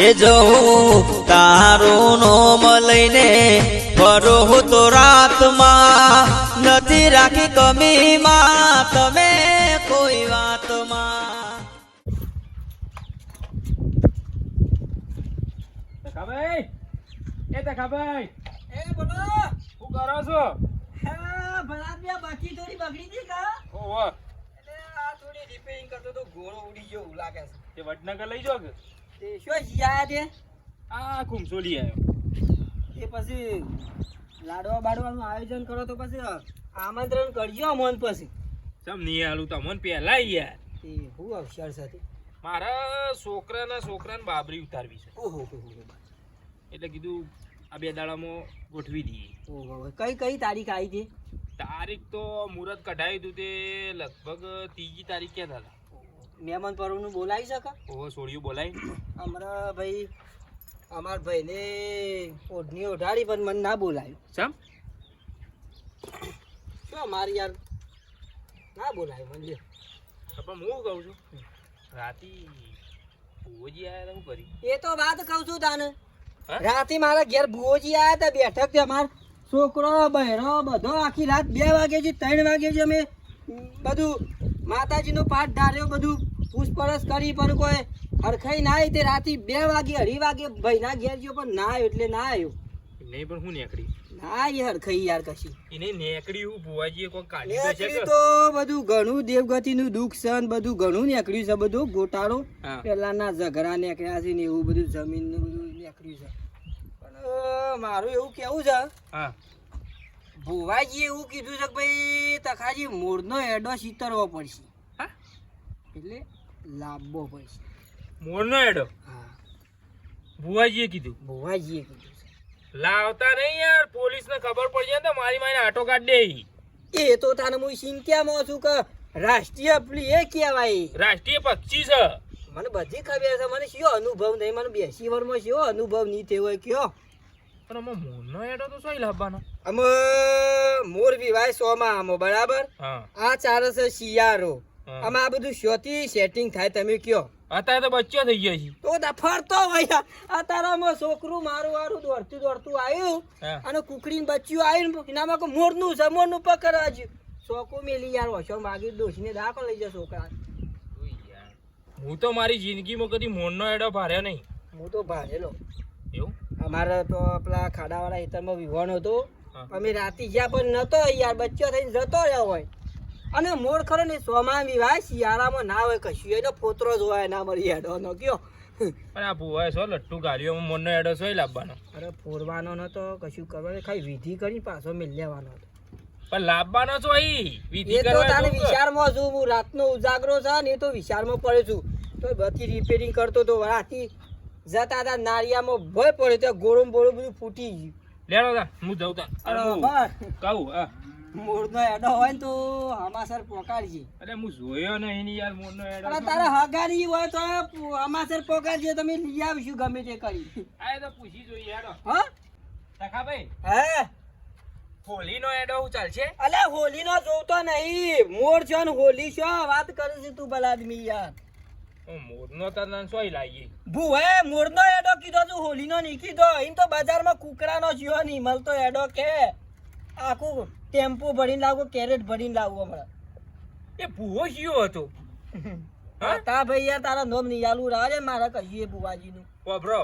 એ જવું તારું નોમ લઈને ફરો તો રાતમાં નથી રાખી કમીમાં તમે કોઈ વાતમાં. તખાભાઈ તખાભાઈ એ બોલો. શું કરો છો? હા ભલા બાકી થોડી બગડી હતી કા? ઓહો એટલે આ થોડી રિપેરિંગ કરતો તો ઘોડો ઉડી ગયો એવું લાગે છે. તે વડનગર લઈ જાઓ કે તે શું જીયા તે? આ કુમસોલી આવ્યો. એ પછી લાડવા બાડવાનું આયોજન કરો તો પછી આમંત્રણ કરજો અમોન પછી. સમ નહીં આલું તમને પહેલા યાર. એ હું અવસર સાથે મારા છોકરાને બાબરી ઉતારવી છે. ઓહો એટલે કીધું આ 2 દાડામાં ગોઠવી દઈએ. ઓહો કઈ તારીખ આવી હતી? તારીખ તો મુહૂર્ત કઢાવ્યું હતું તે લગભગ 3જી તારીખ ક્યાં હતા. મહેમાન પરવનું બોલાવી શકા? ઓહો સોળિયું બોલાય. અમારા ભાઈ અમારા ભાઈને ઓઢણી ઓઢાડી પણ મને ના બોલાવ્યું. સમ શું મારી યાર ના બોલાવ્યું મને. પણ હું કહું છું રાતી ભુવોજી આયા શું કરી? એ તો વાત કહું છું તાને. હા? રાતે મારા ઘેર ભુવોજી આયા હતા બેઠક તે અમાર છોકરો બહેરો બધો આખી રાત 2 વાગ્યાથી 3 વાગ્યાથી અમે બધું માતાજીનો પાઠ ધાર્યો બધું પૂછપરછ કરી પણ કોઈ હરખાઈ ના આવી. તે રાતે 2 વાગે 2:30 વાગે ભાઈના ઘેર ગયો પણ ના આવ્યો એટલે ના આવ્યો. નહીં પણ હું નેકડી ના એ હરખાઈ યાર કશી એને નેકડી હું ભુવાજીએ કોઈ કાઢી દે છે નીકળ્યું તો બધું ઘણું દેવગતિનું દુઃખ છે ને બધું ઘણું નીકળ્યું છે બધું ગોટાળો હા. પેલાના ઝઘડા નીકળ્યા છે ને એવું બધું જમીનનું બધું નીકળ્યું છે. પણ મારું એવું કેવું છે હા ભુવાજીએ એવું કીધું છે કે ભાઈ તખાજી મૂળનો એડો ચીતરવો પડશે. હા એટલે લાવવો પડશે. મોરનો એડો હા ભુવાજીએ કીધું. ભુવાજીએ કીધું લાવતા નહીં યાર પોલીસને ખબર પડી જાય તો મારી માઈને આટો કાઢ દે. છે. એ તો તાને હું ચિંતામાં છું કે રાષ્ટ્રીય આપલી એ કહેવાય. રાષ્ટ્રીય પક્ષી છે. મને બધી ખબર છે મને શિયો અનુભવ નહીં મને 80 વર્ષમાં શિયો અનુભવ નહીં થયો હોય કયો. પણ આમાં મોરનો એડો તો સોય લાવવાનો. અમે મોર વિવાય 100 માં આમો બરાબર. હા આ ચાલે છે શિયાળો. હા. આમાં આ બધું શોથી સેટિંગ થાય તમે કયો. અત્યારે તો બચ્ચો થઈ ગયો છે. તો ફરતો હોય આ તારામાં છોકરું મારું વારું દોડતું આવ્યું હા. અને કુકડીને બચ્યું આવ્યું એનામાં કોઈ મોરનું છે મોરનું પકડવા જ્યું છોકરો મેલી યાર હોશો માગી દોશીને દાખલ લઈ જાય છોકરા. હું તો મારી જિંદગીમાં કદી મોરનો એડો ભાર્યો નહીં. હું તો ભારેલો. એવું અમારે તો પેલા ખાડાવાળા ખેતરમાં વિવાન હતો. હા. અમે રાતે જ્યાં પણ નતો યાર બચ્ચો થઈને જતો રહ્યો હોય અને મોર ખરો ને 100 માં વિવાય શિયાળામાં ના હોય કશું એનો ફોતરો જ હોય ના મરી હેડો કયો. પણ આ ભુવાએ સો લટ્ટુ ગાડીઓમાં મોરનો એડો સોય લાવવાનો. અરે ફોરવાનો નતો કશું કરવાનું ખાલી વિધિ કરી પાછો મેળ લેવાનો હતો. પણ લાવવાનો છો અહીં વિધિ એ તો કરવા તારે શું કર? વિચારમાં છું હું રાતનો ઉજાગરો છે ને એ તો વિચારમાં પડ્યો છું તો બધી રિપેરિંગ કરતો તો રાતી જતા હતા નાળિયામાં ભય પડ્યો ત્યાં ગોળું બોળું બધું ફૂટી ગયું. લેડો તા હું જઉં તા. અરે હું કહું હા મોરનો એડો હોય ને તો હમાસર પોકાડજે. અરે હું જોયો નહીં ને યાર મોરનો એડો. અરે તારે હગારી હોય તો હમાસર પોકાડજે તમે લઈ આવીશું ગમે તે કરી. આ તો પૂછી જોઈએ હેડો. હા તખાભાઈ હે હોલીનો એડો હું ચાલશે? અલે હોલી નો જોતો નહીં મોર છો ને હોલી છો વાત કરે છે તું ભલા આદમી યાર. મોરનો તને સોય લાગી. ભૂવે મોરનો એડો કીધો તું હોલીનો નહીં કીધો. એમ તો બજારમાં કુકડાનો જ્યો નહીં મળતો એડો કે આખું ટેમ્પો ભરીને લાવો કેરેટ ભરીને લાવો હમણાં. એ ભૂવો કયો હતો? હા? તા ભાઈ યાર તારા નોમ નહીં આલુ રાજે મારા કહીએ બુવાજીનું. બ્રો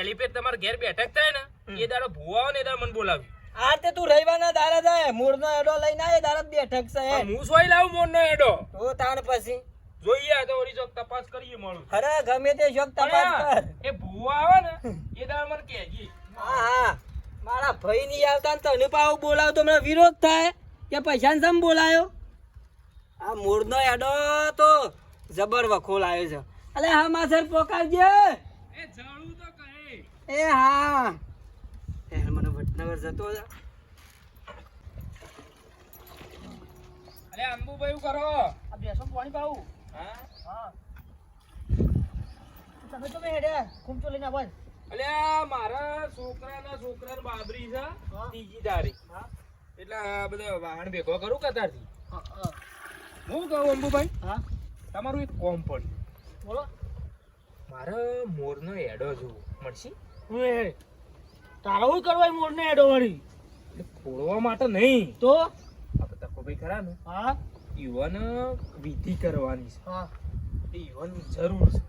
એલિપેટ તમારે ઘેર બેઠક થાય ને એ દાડો ભૂવો આવે ને એ દાડો મને બોલાવી. આ તે તું રવિવારના દાડા જાય મોરનો એડો લઈને આવે દાડા બેઠક છે હું સોય લાવું મોરનો એડો? તો તાણ પછી જોઈએ તો ઓરી ચોક તપાસ કરીએ મળું. અરે ગમે તે શોખ તપાસ કર. એ ભૂવો આવે ને એ દાડો મને કહેજે. હા હા મારા ભાઈ નહીં આવતા ને તને પાવ બોલાવ તો મને વિરોધ થાય કે પૈસા ને સમ બોલાયો. આ મોરનો એડો તો જબર વખોલ આવ્યો છે. અલે હા માસર પોકારજે. એ જાણું તો કહે. એ હા એ મને વડનગર જતો છે. અરે અંબુભાઈ શું કરો? આ બેસો પાણી પાવું. હા હા તમે તો મે હેડે કુમચો લઈને આવો. અલ્યા મારા છોકરાને બાબરી છે હા. 3જી તારીખ. હા એટલે આ બધા વાહન ભેગો કરું કતારથી. હું કહું અંબુભાઈ હા તમારું એક કોમ પડ્યું. બોલો. મારે મોરનો એડો જોવો મળશે ઓય, તારે શું કરવા મોરને એડો વળી? એટલે ફોડવા માટે નહીં તો આપણે તકોભાઈ ખરા ને હા યુવાન વિધિ કરવાની છે હા એ યુવાનની જરૂર છે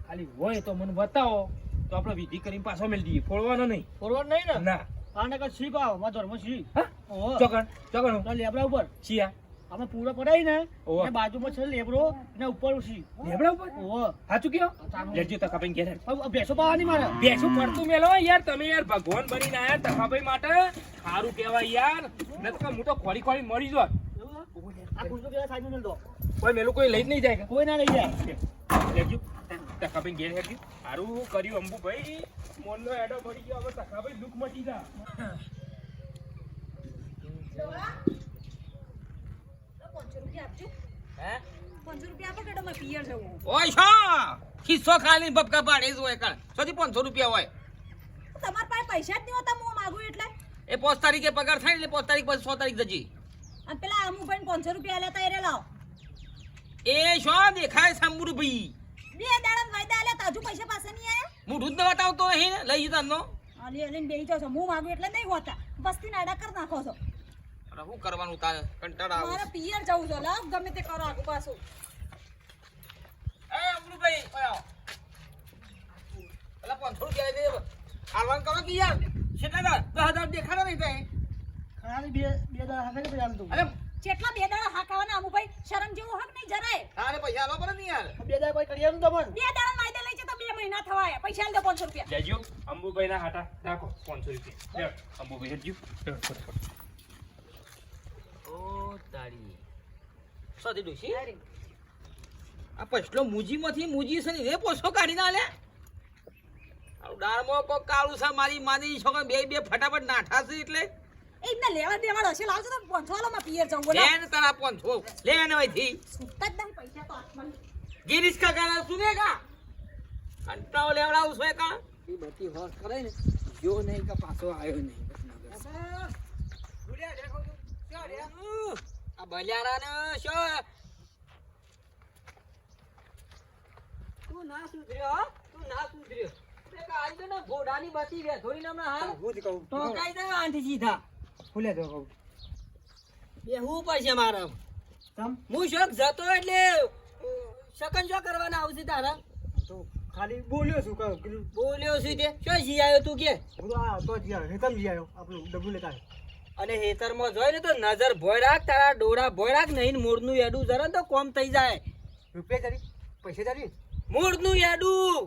ખાલી હોય તો મને બતાવો તો આપણે વિધિ કરીને પાછો મેળ દઈએ ફોડવાનો નહીં ફોરવર્ડ નહીં ને? ના આને કઈ શીખ આવો મારા ધર્મ શીખ. હા ઓહો. ચોકણ ચોકણ તો લેબડા ઉપર ચિયા આપણે પૂરો પડાય ને ઓહો. એ બાજુમાં છે લેબડો ને ઉપર શીખ. લેબડા ઉપર ઓહો. સાચું કયો સાચું. લેજો તકાભાઈ ઘેર હવે ભેંસો પાવાની મારે. બેસું પડતું મેલો યાર તમે યાર ભગવાન બનીને આયા તકાભાઈ માટે સારું કહેવાય યાર નતર હું તો ખોરી ખોરી મરી જોત એવું છે? આ કુંજો કેવા સાઈડ મેલ દો. કોઈ મેલું કોઈ લઈ જ નહીં જાય કે કોઈ ના લઈ જાય. લેજો તકાભાઈ ઘેર હેરજો સારું કર્યું અંબુભાઈ મોનનો એડો પડી ગયો હવે તકાભાઈ દુઃખ મટી જા ઓય શો ખિસ્સો ખાલી બબકા પાડે જ હોય કણ સોથી 500 રૂપિયા હોય તમારા પાસે પૈસા જ નહીં હોતા હું માગું એટલે એ 5 તારીખે પગાર થાય એટલે 5 તારીખ પછી 6 તારીખ જજી અને પેલા અમુભાઈ 500 રૂપિયા લેતા એ રે લાવો એ શો દેખાય સાંભળું ભાઈ 2 દાડા વાયદા આલ્યા તાજુ પૈસા પાસે નહીં આયા મોઢું જ ન બતાવતો અહીં ને લઈ જતા નો અલી અલીને બેહી જાવ છો હું માગું એટલે નહીં હોતા બસ્તી નાડા કર નાખો છો અરે શું કરવાનું તારે કંટાળા આવે મારે પિયર જવું છે લાવ ગમે તે કરો આગુ પાછું એ અમરું ભાઈ ઓય પેલા 500 રૂપિયા દે આલવાન કરો કે યાર કેટલા 10000 દેખાડો નહીં થાય ખાલી બે દાડા હાકે પછી આલ દઉં. અરે જેટલા 2 દાડા હાકાવાના અમુભાઈ શરમ જેવું હક નહીં જરાય તારે પૈસા આલવા પડે ને યાર બે દાડા કોઈ કરી આલું તમને. 2 દાડા વાયદા લઈ જતા 2 મહિના થવા આયા પૈસા આલ દો 500 રૂપિયા લેજો અંબુભાઈ ના હાટા રાખો 500 રૂપિયા લે અંબુભાઈ હેરજો ફટાફટ ઓ તાળી સદી ડોશી આ પછલો મુજીમાંથી મુજી છે ને રે પોછો કાઢી ના લે આ ડાળમાં કો કાળું છે મારી માની છોકરા બે ફટાફટ નાઠા છે એટલે એમને લેવા દેવાડો છે લાવજો તો 500 વાળો માં પિયર જવું બોલો લેન તારા 500 લેન હોયથી સુતા જ નહીં પૈસા તો હાથમાં ગિરીશ કા ગાના સુનેગા કંટાળો લેવડાવું છે કા એ બધી હોશ કરે ને જો નહીં કે પાછો આવ્યો નહીં આ બલિયારા ને શો તું ના સુધર્યો તું ના સુધર્યો આજ તો ને ઘોડાની બતી વે થોડી નામ હાલ હું જ કહું તો કાઈ દે આંટી સીધા ફૂલે તો કહું બેહવું પડશે મારે તમ હું શોખ જતો એટલે શકંજો કરવાના આવશે તારા તો ખાલી બોલ્યો છું કહું બોલ્યો છું તે શું જી આવ્યો તું કે હું તો આ તો જી આવ્યો હેતમ જી આવ્યો આપણું ડબ્બુ લેતા આવ્યો. અને હેતરમાં જોઈ ને તો નજર ભોય રાખ તારા ડોરા ભોય રાખ નહીં મૂળનું એડું જરા તો કોમ થઈ જાય રૂપિયા ચાલી પૈસા ચાલી મૂળનું એડું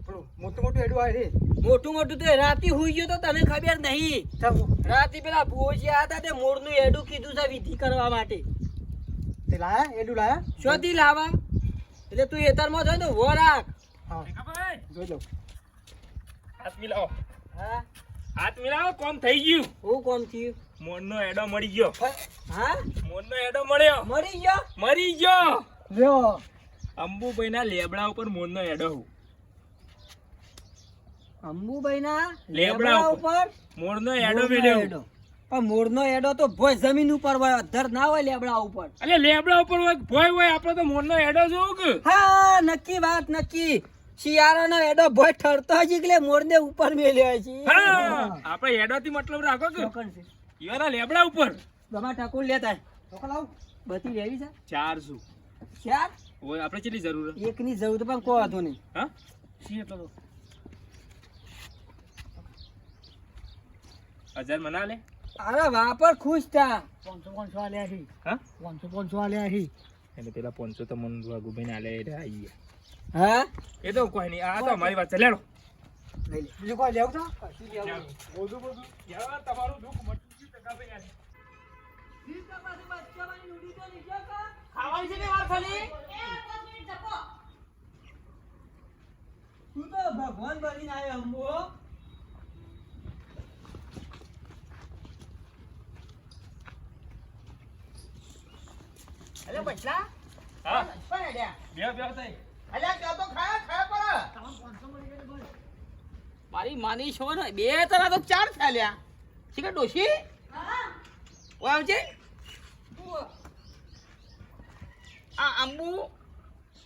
પેલું મોટું મોટું એડું આવે રે મોટું મોટું તો રાતી હુઈ ગયો તો તને ખબર નહીં ચાલ રાતી પેલા ભુવોજી હતા તે મૂળનું એડું કીધું છે વિધિ કરવા માટે તે લાયા એડું લાયા શોધી લાવા એટલે તું હેતરમાં જોઈ તો ભો રાખ હા તકાભાઈ જોઈ લઉં હાથ મિલાવો હા હાથ મિલાવો કોમ થઈ ગયું હું કોમ થયું મોનનો એડો મળી ગયો હા મોનનો એડો મળ્યો મરી ગયો મરી ગયો લ્યો અંબુભાઈ ના લેબડા ઉપર મોનનો એડો અંબુભાઈ ના લેબડા લેબડા ઉપર. ઉપર મોરનો એડો મોરનો મળ્યો એડો. પણ મોરનો એડો તો ભોય જમીન ઉપર હોય અધર ના હોય લેબડા ઉપર અલે લેબડા ઉપર હોય ભોય હોય આપણે તો મોરનો એડો જોવું કે હા નક્કી વાત નક્કી શિયાળાનો એડો ભોય ઠરતો હજી એટલે મોરને ઉપર મેલ્યો છે હા આપણે એડો થી મતલબ રાખો કે કોણ છે ઈવાના લેબડા ઉપર ગમા ઠાકોર લેતા તો લાવ બધી લેવી છે 400 ચાર ઓય આપણે કેટલી જરૂર હે? એકની જરૂર પણ કોઈ વાંધો નહીં હા સી એટલો તો 1000 મના લે અરે વાપર ખુશ થા 500 આલ્યા છે. હા 500 આલ્યા છે. એટલે પેલા 500 તો મન વાગુભાઈ ના લે એટલે આઈ ગયા હા એ તો કોઈ નહીં આ તો અમારી વાત છે લેડો લઈ લે બીજું કોઈ લેવું તો બધું બધું યાર તમારું દુઃખ મટી ગયું ટકા ભાઈ ખાવાની છે ને વાર ખાલી તું તો ભગવાન બનીને આવ્યો અંબો અલે બચલા હા પણ અડ્યા બે થઈ અલે ક્યાં તો ખાયા પર મારી માની છો ને બે તરા તો ચાર ચાલ્યા શીખર ડોશી ઓય આવજે આ અંબુ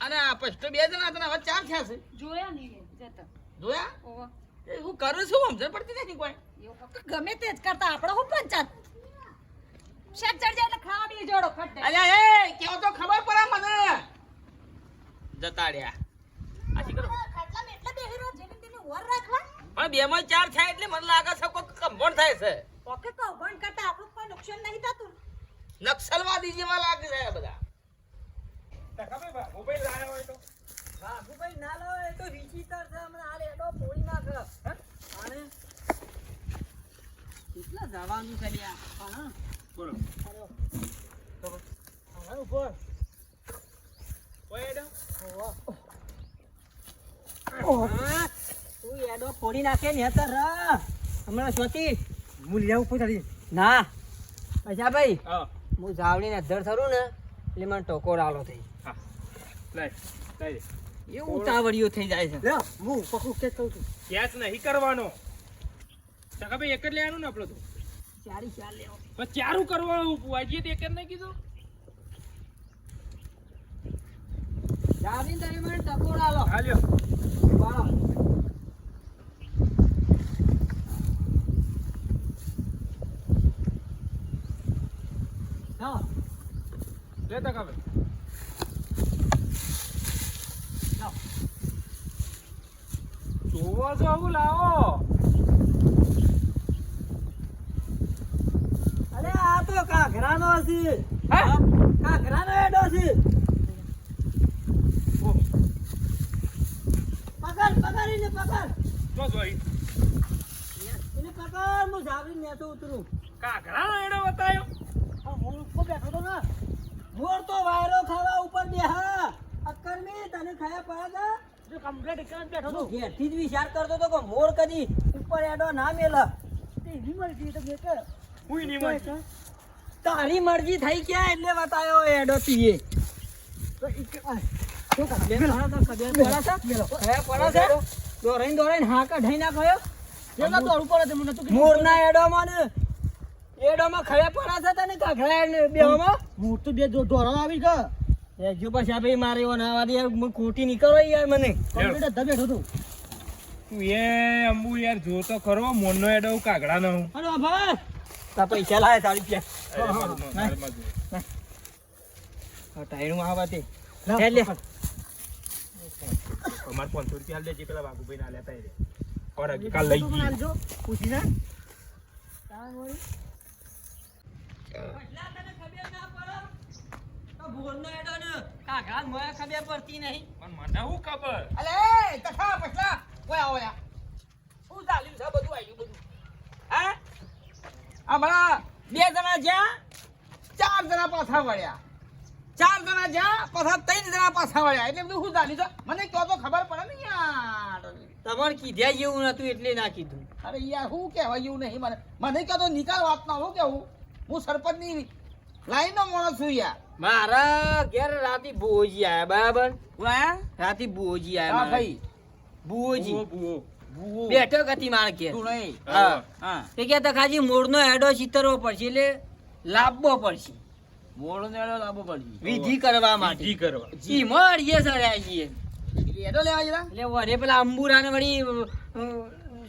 અને આ પછતો 2 જણા હતા ને હવે 4 થયા છે જોયા નહીં જતા જોયા ઓવા એ હું કરું છું સમજણ પડતી નથી કોઈ એવું તો ગમે તે જ કરતા આપણે હું પંચાયત શેક ચડજે એટલે ખાવા બી જોડો ખટ અલ્યા એ કેવો તો ખબર પડે મને જતા રહ્યા આથી કરો ખાટલામાં એટલે બેહી રહ્યો જેને તેને ઓર રાખવા પણ 2 માં 4 થાય એટલે મને લાગે છે કોઈ કંભણ થાય છે ઓકે કૌભાંડ કરતા આપણું કોઈ નુકસાન નહીં થતું નક્સલવાદી જેવા લાગે છે આ બધા ટકાભાઈ બા મોબાઈલ લાવ્યા હોય તો બાબુભાઈ ના લો એ તો વિચિત્ર છે હમણાં હાલ એડો પોળી નાખે અને કેટલા જવાનું છે લ્યા હા બોલો હા ઉપર ઓય એડો હા તું એડો પોળી નાખે ને હેતર હમણાં સ્વતી હું લઈ આવું પૂછાડી ના અચ્છા ભાઈ હા હું જાવડીને અધર થરું ને એટલે મને ટોકોર આલો થઈ હા લઈ દે એવું ઉતાવળિયું થઈ જાય છે લે હું પકું કે કહું છું કેસ નહીં કરવાનો ટકાભાઈ એક જ લેવાનું ને આપણો તો ચારી ચાર લેવો પણ ચારું કરવાનું વાજીએ તો એક જ નહીં કીધું જાવડીને તમે મને ટકોર આલો હા લ્યો વાળો હા લે ટકાભાઈ જોવો છો આવું લાવો અરે આ તો કાઘરાનો છે હા કાઘરાનો એડો છે પકડ પકડીને પકડ જો જોઈ એને પકડ હું જાવડીને નેતો ઉતરું કાઘરાનો એડો બતાયો હું ઉપર બેઠો તો ને મોર તો વાયરો ખાવા ઉપર બેહા અક્કરમી તને ખાયા પડે જો કમ્પ્લીટ એક જ બેઠો હું તો ઘેરથી જ વિચાર કરતો તો કે મોર કદી ઉપર એડો ના મેલ તે એની મરજી તો કે હુંય નહીં માનતો. તારી મરજી થઈ ગયા એટલે બતાયો એડો તીએ દોરાઈને હા કઢાઈ ના કયો જેના તો ઉપર હતું મને તો મોરના એડોમાં ને એડોમાં ખયા પડા છે તને કાઘરા બેવામાં મોર તો બે ઢોરા આવી ગયા એ જો પછી આ ભાઈ મારે એવો ના વાળી યાર ખોટી નીકળો યાર મને કમ્પ્લીટ જ બેઠો તો તું એ અંબુ યાર જોતો ખરો મોરનો એડો કાગડાનો હું. અરે ભાઈ તા પૈસા લાયા તારી પ્યા ટાયરું આવા તે લે અમારે 500 રૂપિયા લેજે પેલા બાબુભાઈ ના લેતા એ રે. ઓર હજી કાલ લઈ ગઈ જો પૂછી ના ખબર પડતી નહીં પણ મને હું ખબર અલે તખા પછલા ઓય આવો યા શું ચાલ્યું છે બધું આવ્યું બધું હા હમણાં 2 જણા જ્યાં 4 જણા પાછા વળ્યા 4 જણા જ્યાં પાછા 3 જણા પાછા વળ્યા એટલે બધું શું ચાલ્યું છે મને કહો તો ખબર પડે ને યાર તમારે કીધ્યા જેવું નતું એટલે ના કીધું અરે યાર હું કહેવાય એવું નહીં મને કહો તો નિકાલ વાત ના હું કેવું હું સરપંચની લાઈનનો માણસ છું યાર મારા ઘેર રાતી બોજી આયા બરાબર ઉલાયા રાતી બોજી હા આયા ભાઈ બોજી બુઓ ભૂવો બેઠક હતી મારા ઘેર તું નહીં હા હા તે કે તખાજી મોરનો હેડો ચિતરવો પડશે એટલે લાવવો પડશે મોડો નેડો લાવવો પડશે વિધિ કરવા માટે જી કરવા જી મળીએ સર છીએ એડો લેવા જરા એટલે વરે પેલા અંબુરાને વળી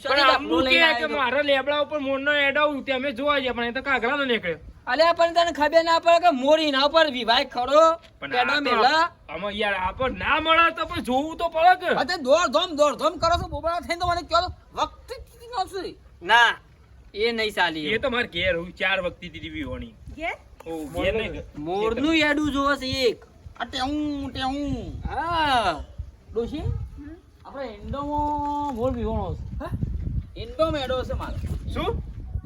પણ આંબુ કે મારા લેબડા ઉપર મોરનો એડો ઉતે અમે જોવા ગયા પણ એ તો કાગડાનો નીકળ્યો અલ્યા પણ તને ખબર ના પડે કે મોરી ના પર વિવાહ ખરો પણ પેડો આ તો મેલા આમાં યાર આપણ ના મળે તો પણ જોવું તો પડે કે અતે દોડ ધોમ કરો છો બોબડા થઈને તો મને કહો વખત ન છે ના એ નહીં ચાલી એ તો માર ઘેર હું 4 વખત દીધી વિહોણી કે ઓ ઘેર નહીં મોરનું હેડું જોવે છે એક આ ટેઉં હા ડોશી આપણે ઇન્ડોમાં મોર વિહોણો છે હા ઇન્ડોમાં એડો છે મારો શું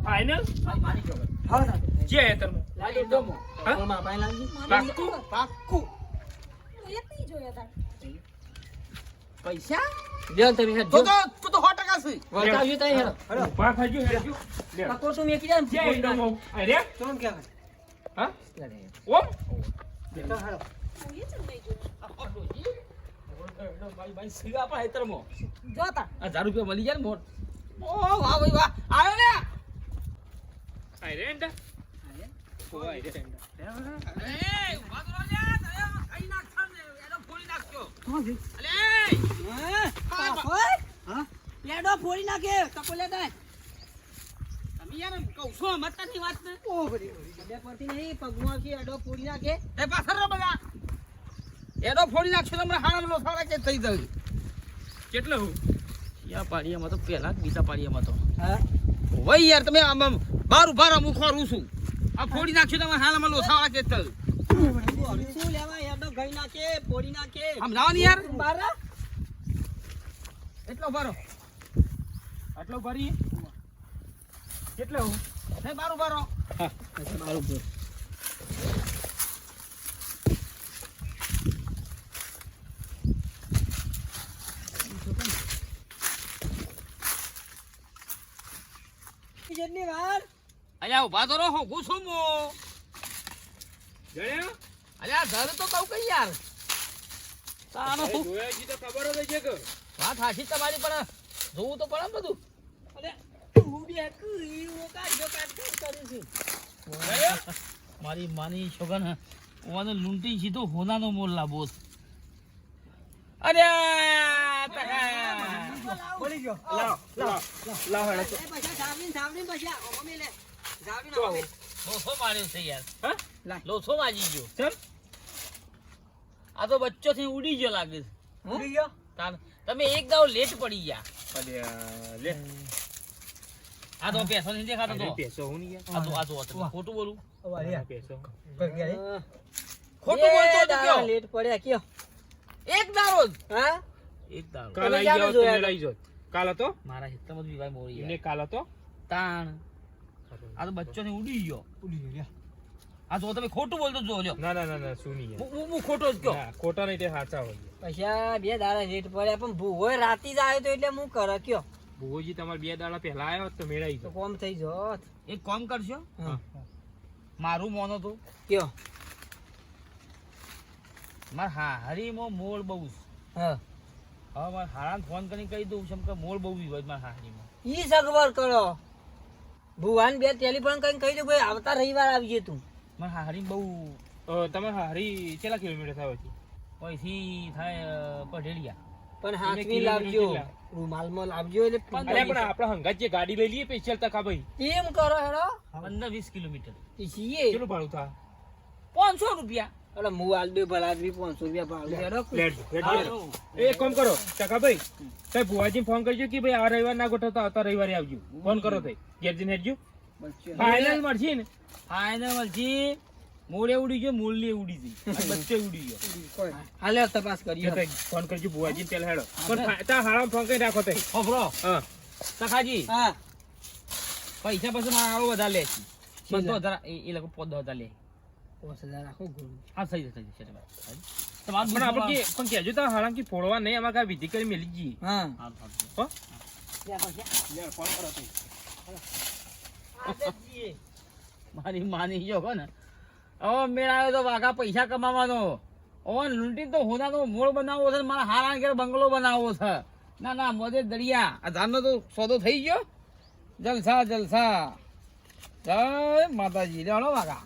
ફાઇનલ મારી ખબર હા જે હેતરમાં લાગે ઇન્ડોમાં હા? ઓમાં પાઈ લાગી પાક્કું પાક્કું એ નહીં જોયા તા પૈસા લ્યો તમે હેડ તો જો તો તો 100% છે વળતાવ્યું તઈ હેડો હેડો ઉભા થજો હેડજો લે પકો શું મેકી જાય જે હેતરમાં અરે કોણ કહેવાય હા ઓમ હેડો હેડો એ જ નહીં જોયા આ ડોશી ભાઈ સીવા આપણા હેતરમાં જોતા 1000 રૂપિયા મળી જાય ને મોર ઓ વાહ ભાઈ વાહ આવ્યો ને અરે એંડા ઓ અરે એંડા એ ઉભા તો લે તને ખાઈ નાખ ને એનો ફોડી નાખ કયો શું અલે હા પાપોય હા પેડો ફોડી નાખે તકોલે દે તમે યાર કહું છો મતની વાત ને ઓહરી ખબર પડતી નહીં પગમાં કે અડો ફોડી નાખે એ પાછળ રો બધા એડો ફોડી નાખશો તમને હારા લો સારા કે થઈ જાય કેટલો હું યા પાડીયામાં તો પહેલા જ બીજા પાડીયામાં તો હા વઈ યાર તમે આમ બાર ઉભા રહો હું ખોરું છું આ ફોડી નાખશો તમે હારામાં લો સારા કે થઈ શું લેવા અડો ગઈ નાખે ફોડી નાખે આમ લાવવાની યાર બારા એટલો ભરો આટલો ભરી કેટલો હું નહીં બાર ઉભા રહો બરોબર જેટલી વાર અલ્યા ઉભા તો રહો ગુસું મો જણ્યા અલ્યા ધર તો કહું કઈ યાર તાનો જોયા જી તો ખબર જ છે કે વાત હાચી તમારી પણ જોવું તો પડે ને બધું અરે હું બી હતું ઈ કાઢજો કરું છું મારી માની છોકન ઓને લૂંટી સીધો હોનાનો મોલ લાવો અરે બોલી ગયો લાવ હેડો એ પછી સાવડીને પછી ઓમે લે સાવડીને તો ઓમે લોસો માર્યો છે યાર હા લોસો વાજી ગયો ચલ આ તો બચ્ચો થી ઉડી ગયો લાગે છે ઉડી ગયો તમે એક દાવ લેટ પડી ગયા અરે લે આ તો પૈસો નહીં દેખાતો તો અરે પેસો હું નહીં આ તો ખોટું બોલું યાર પેસો ખોટું બોલતો હતો કયો લેટ પડ્યા કયો એક દારો જ હા એક દારો કાલ તમે આવી ક્યારે જાવ જોયા તમે લઈ જાવ કાલ હતો મારા હિતમાં બી ભાઈ મોરી એને કાલ હતો તાણ આ તો બચ્ચો ને ઉડી ગયો આ તો તમે ખોટું બોલતો જો લ્યો ના ના ના ના શું નહીં હું ખોટો જ કયો ના ખોટા નહીં તે સાચા હોય પૈસા બે દાડા લેટ પડ્યા પણ ભૂગોય રાતી જ આવ્યો તો એટલે હું કરે કયો ભુવોજી તમારે 2 દાડા પહેલા આવ્યો તો મેળાઈ તો ગયો કોમ થઈ જોત એક કામ કરશો હા મારું મોનો તો કયો માર હા હરીમાં મોળ બહુ છે. હા હવે મારે હારાને ફોન કરીને કહી દઉં છું કે મોળ બહુ હોય મારા હારીમાં ઈ સગવડ કરો ભુવાન બે ટેલિફોન કરીને કહી દો ભાઈ આવતા રવિવાર આવજે તું મારા હારી બહુ તમે હરી કેટલા કિલોમીટર થાય છે પછી થાય પઢેલિયા પણ હાથવી કિલોમીટર લાવજો કેટલા? રૂમાલમાં લાવજો એટલે અરે પણ આપણે હંગાત જે ગાડી લઈ લઈએ સ્પેશિયલ તકા ભાઈ એમ કરો હેડો 15-20 કિલોમીટર ઈ છીએ કેટલું ભાડું થાય 500 રૂપિયા અરે હું આલ દે ભલા આદમી 500 રૂપિયા ભાવ લે હેડો લેટ હા, એક કામ કરો ટકા ભાઈ સાહેબ ભુવાજી ફોન કરજો કે ભાઈ આ રવિવાર ના ગોઠવતા આવતા રવિવારે આવજો ફોન કરો તઈ ગેરજીન હેડજો ફાઇનલ મળશે ને ફાઇનલ મળજી મોળે ઉડી ગયો મોળલી ઉડી ગઈ અને બચ્ચે ઉડી ગયો હાલે તપાસ કરીએ તો તઈ ફોન કરજો ભુવાજી પેલા હેડો પણ તા હારામ ફોન કરી રાખો તઈ ખબરો હા સખાજી હા પૈસા પછી મારા આવો વધારે લે છે બધો વધારે એ લોકો 5000 લે 5000 રાખો ગુરુ હા થઈ જશે તમારું પણ આપણે કે પણ કહેજો તા હારામ કે ફોડવા નહીં અમારે કાંઈ વિધિ કરી મેલી જઈએ હા હો મારી માની જો કહો ને હવે મેળ આવ્યો તો વાઘા પૈસા કમાવાનો હવે લૂંટી તો હોનાનો મોળ બનાવવો છે ને મારા હારા ઘેર બંગલો બનાવવો છે ના ના મોજે દરિયા આ ધાનનો તો સોદો થઈ ગયો જલસા જલસા જય માતાજી લેવડો વાઘા